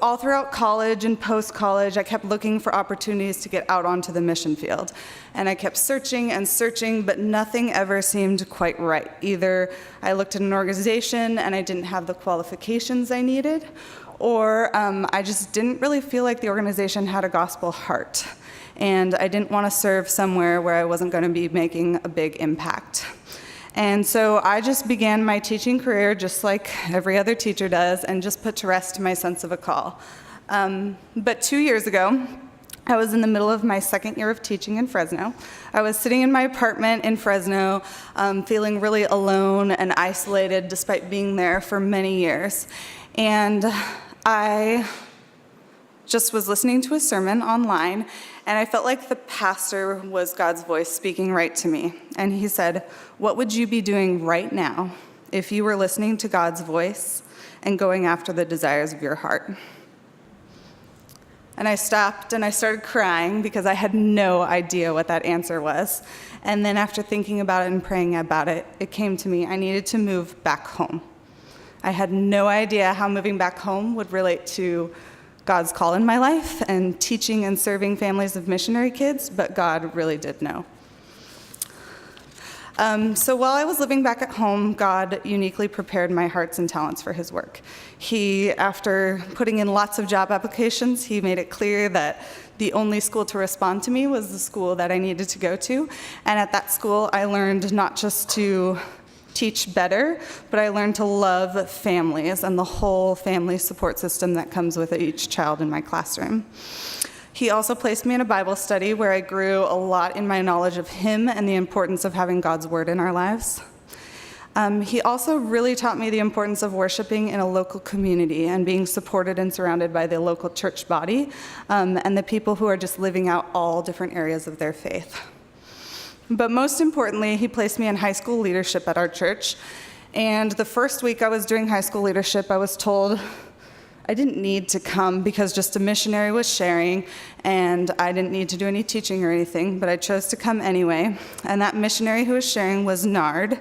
all throughout college and post-college, I kept looking for opportunities to get out onto the mission field. And I kept searching and searching, but nothing ever seemed quite right. Either I looked at an organization and I didn't have the qualifications I needed, or I just didn't really feel like the organization had a gospel heart. And I didn't want to serve somewhere where I wasn't going to be making a big impact. And so I just began my teaching career just like every other teacher does, and just put to rest my sense of a call. But 2 years ago, I was in the middle of my second year of teaching in Fresno. I was sitting in my apartment in Fresno, feeling really alone and isolated despite being there for many years. And I just was listening to a sermon online, and I felt like the pastor was God's voice speaking right to me. And he said, "What would you be doing right now if you were listening to God's voice and going after the desires of your heart?" And I stopped and I started crying because I had no idea what that answer was. And then after thinking about it and praying about it, it came to me, I needed to move back home. I had no idea how moving back home would relate to God's call in my life and teaching and serving families of missionary kids, but God really did know. So while I was living back at home, God uniquely prepared my hearts and talents for his work. After putting in lots of job applications, he made it clear that the only school to respond to me was the school that I needed to go to. And at that school, I learned not just to teach better, but I learned to love families and the whole family support system that comes with each child in my classroom. He also placed me in a Bible study where I grew a lot in my knowledge of him and the importance of having God's word in our lives. He also really taught me the importance of worshiping in a local community and being supported and surrounded by the local church body and the people who are just living out all different areas of their faith. But most importantly, he placed me in high school leadership at our church. And the first week I was doing high school leadership, I was told I didn't need to come because just a missionary was sharing, and I didn't need to do any teaching or anything, but I chose to come anyway. And that missionary who was sharing was Nard.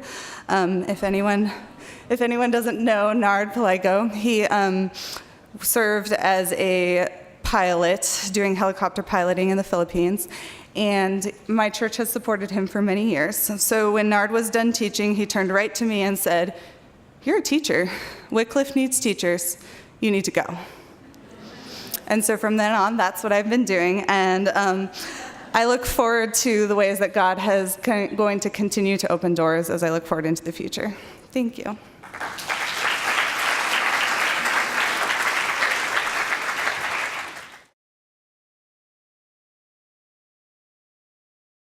If anyone doesn't know Nard Palego, he served as a pilot doing helicopter piloting in the Philippines. And my church has supported him for many years. So when Nard was done teaching, he turned right to me and said, "You're a teacher. Wycliffe needs teachers. You need to go." And so from then on, that's what I've been doing. And I look forward to the ways that God is going to continue to open doors as I look forward into the future. Thank you.